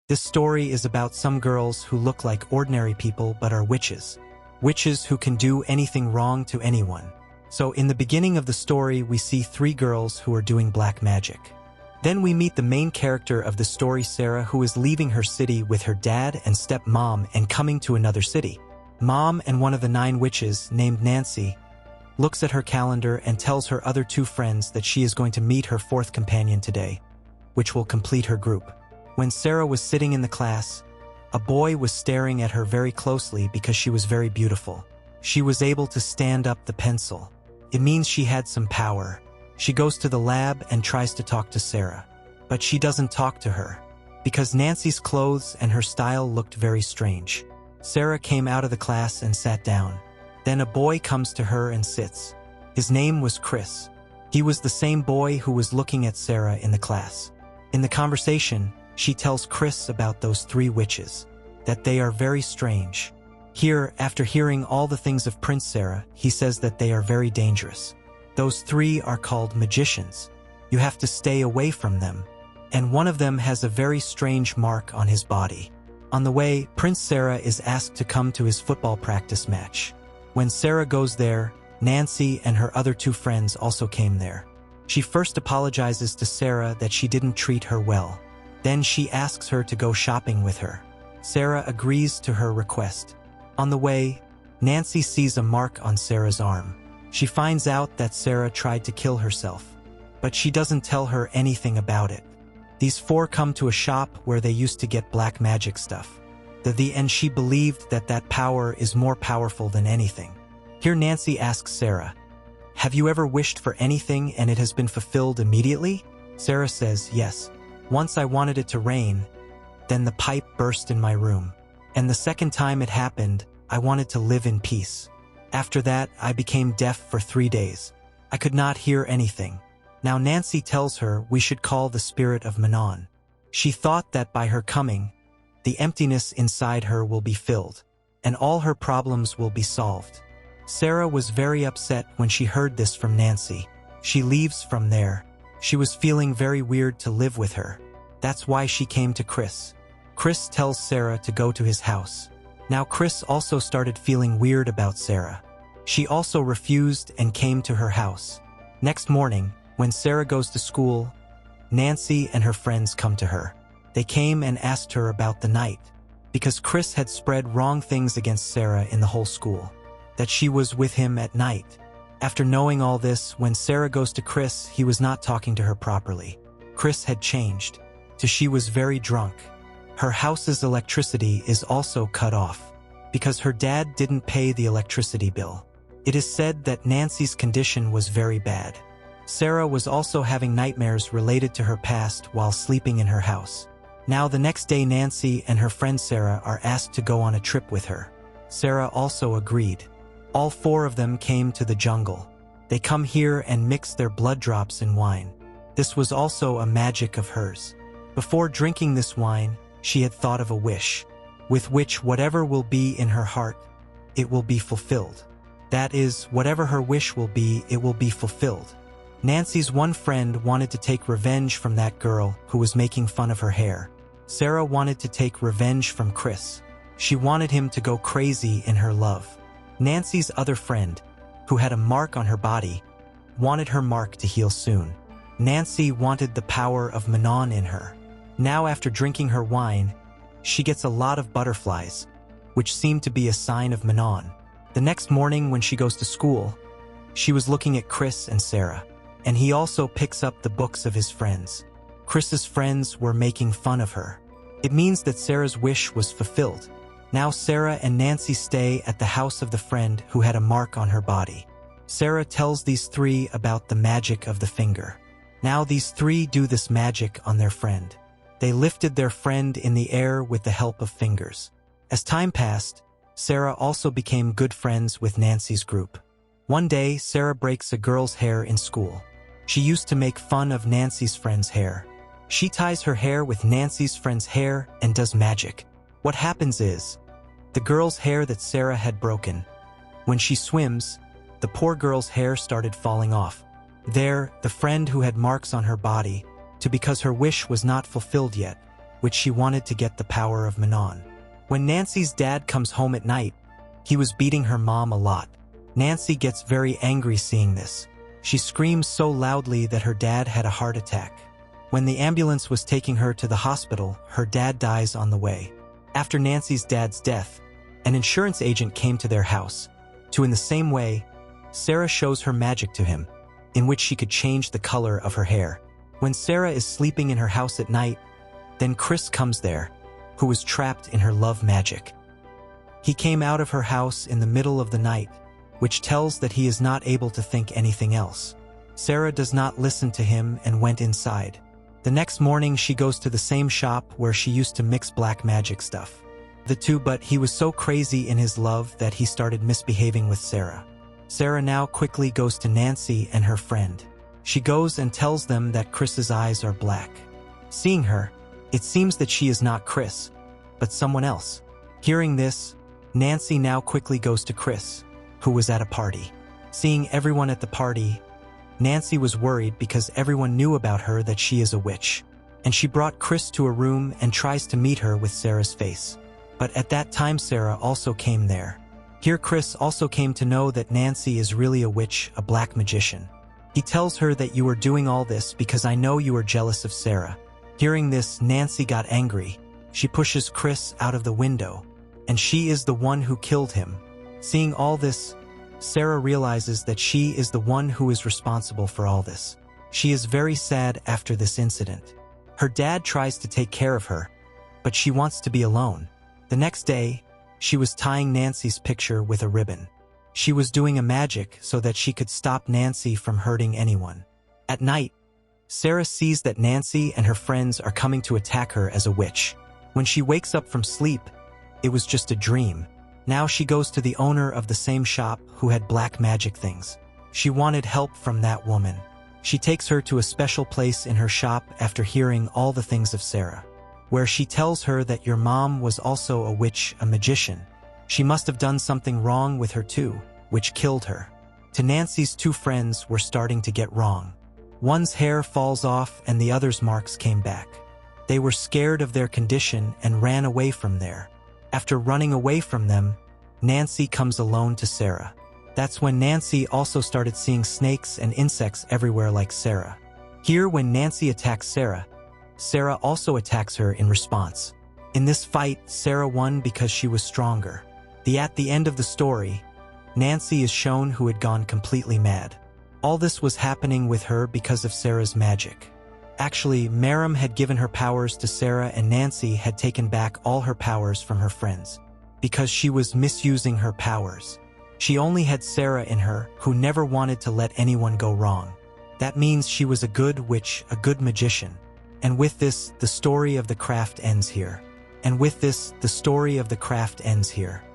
This story is about some girls who look like ordinary people but are witches. Witches who can do anything wrong to anyone. So in the beginning of the story, we see 3 girls who are doing black magic. Then we meet the main character of the story, Sarah, who is leaving her city with her dad and stepmom and coming to another city. Mom and one of the 9 witches, named Nancy, looks at her calendar and tells her other 2 friends that she is going to meet her 4th companion today, which will complete her group. When Sarah was sitting in the class, a boy was staring at her very closely because she was very beautiful. She was able to stand up the pencil. It means she had some power. She goes to the lab and tries to talk to Sarah, but she doesn't talk to her because Nancy's clothes and her style looked very strange. Sarah came out of the class and sat down. Then a boy comes to her and sits. His name was Chris. He was the same boy who was looking at Sarah in the class. In the conversation, she tells Chris about those 3 witches, that they are very strange. Here, after hearing all the things of Prince Sarah, he says that they are very dangerous. Those 3 are called magicians. You have to stay away from them. And one of them has a very strange mark on his body. On the way, Prince Sarah is asked to come to his football practice match. When Sarah goes there, Nancy and her other 2 friends also came there. She first apologizes to Sarah that she didn't treat her well. Then she asks her to go shopping with her. Sarah agrees to her request. On the way, Nancy sees a mark on Sarah's arm. She finds out that Sarah tried to kill herself, but she doesn't tell her anything about it. These 4 come to a shop where they used to get black magic stuff. And she believed that that power is more powerful than anything. Here Nancy asks Sarah, "Have you ever wished for anything and it has been fulfilled immediately?" Sarah says, "Yes. Once I wanted it to rain, then the pipe burst in my room. And the second time it happened, I wanted to live in peace. After that, I became deaf for 3 days. I could not hear anything." Now Nancy tells her we should call the spirit of Manon. She thought that by her coming, the emptiness inside her will be filled, and all her problems will be solved. Sarah was very upset when she heard this from Nancy. She leaves from there. She was feeling very weird to live with her. That's why she came to Chris. Chris tells Sarah to go to his house. Now Chris also started feeling weird about Sarah. She also refused and came to her house. Next morning, when Sarah goes to school, Nancy and her friends come to her. They came and asked her about the night, because Chris had spread wrong things against Sarah in the whole school, that she was with him at night. After knowing all this, when Sarah goes to Chris, he was not talking to her properly. Chris had changed, so she was very drunk. Her house's electricity is also cut off, because her dad didn't pay the electricity bill. It is said that Nancy's condition was very bad. Sarah was also having nightmares related to her past while sleeping in her house. Now the next day, Nancy and her friend Sarah are asked to go on a trip with her. Sarah also agreed. All 4 of them came to the jungle. They come here and mix their blood drops in wine. This was also a magic of hers. Before drinking this wine, she had thought of a wish, with which whatever will be in her heart, it will be fulfilled. That is, whatever her wish will be, it will be fulfilled. Nancy's one friend wanted to take revenge from that girl who was making fun of her hair. Sarah wanted to take revenge from Chris. She wanted him to go crazy in her love. Nancy's other friend, who had a mark on her body, wanted her mark to heal soon. Nancy wanted the power of Manon in her. Now after drinking her wine, she gets a lot of butterflies, which seemed to be a sign of Manon. The next morning when she goes to school, she was looking at Chris and Sarah, and he also picks up the books of his friends. Chris's friends were making fun of her. It means that Sarah's wish was fulfilled. Now Sarah and Nancy stay at the house of the friend who had a mark on her body. Sarah tells these 3 about the magic of the finger. Now these 3 do this magic on their friend. They lifted their friend in the air with the help of fingers. As time passed, Sarah also became good friends with Nancy's group. One day, Sarah breaks a girl's hair in school. She used to make fun of Nancy's friend's hair. She ties her hair with Nancy's friend's hair and does magic. What happens is, the girl's hair that Sarah had broken, when she swims, the poor girl's hair started falling off. There, the friend who had marks on her body, because her wish was not fulfilled yet, which she wanted to get the power of Manon. When Nancy's dad comes home at night, he was beating her mom a lot. Nancy gets very angry seeing this. She screams so loudly that her dad had a heart attack. When the ambulance was taking her to the hospital, her dad dies on the way. After Nancy's dad's death, an insurance agent came to their house. In the same way, Sarah shows her magic to him, in which she could change the color of her hair. When Sarah is sleeping in her house at night, then Chris comes there, who was trapped in her love magic. He came out of her house in the middle of the night, which tells that he is not able to think anything else. Sarah does not listen to him and went inside. The next morning she goes to the same shop where she used to mix black magic stuff. But he was so crazy in his love that he started misbehaving with Sarah. Sarah now quickly goes to Nancy and her friend. She goes and tells them that Chris's eyes are black. Seeing her, it seems that she is not Chris, but someone else. Hearing this, Nancy now quickly goes to Chris, who was at a party. Seeing everyone at the party, Nancy was worried because everyone knew about her that she is a witch, and she brought Chris to a room and tries to meet her with Sarah's face. But at that time Sarah also came there. Here Chris also came to know that Nancy is really a witch, a black magician. He tells her that you are doing all this because I know you are jealous of Sarah. Hearing this, Nancy got angry. She pushes Chris out of the window, and she is the one who killed him. Seeing all this, Sarah realizes that she is the one who is responsible for all this. She is very sad after this incident. Her dad tries to take care of her, but she wants to be alone. The next day, she was tying Nancy's picture with a ribbon. She was doing a magic so that she could stop Nancy from hurting anyone. At night, Sarah sees that Nancy and her friends are coming to attack her as a witch. When she wakes up from sleep, it was just a dream. Now she goes to the owner of the same shop who had black magic things. She wanted help from that woman. She takes her to a special place in her shop after hearing all the things of Sarah, where she tells her that your mom was also a witch, a magician. She must have done something wrong with her too, which killed her. To Nancy's two friends were starting to get wrong. One's hair falls off and the other's marks came back. They were scared of their condition and ran away from there. After running away from them, Nancy comes alone to Sarah. That's when Nancy also started seeing snakes and insects everywhere like Sarah. Here when Nancy attacks Sarah, Sarah also attacks her in response. In this fight, Sarah won because she was stronger. At the end of the story, Nancy is shown who had gone completely mad. All this was happening with her because of Sarah's magic. Actually, Maram had given her powers to Sarah and Nancy had taken back all her powers from her friends because she was misusing her powers. She only had Sarah in her, who never wanted to let anyone go wrong. That means she was a good witch, a good magician. And with this, the story of the craft ends here.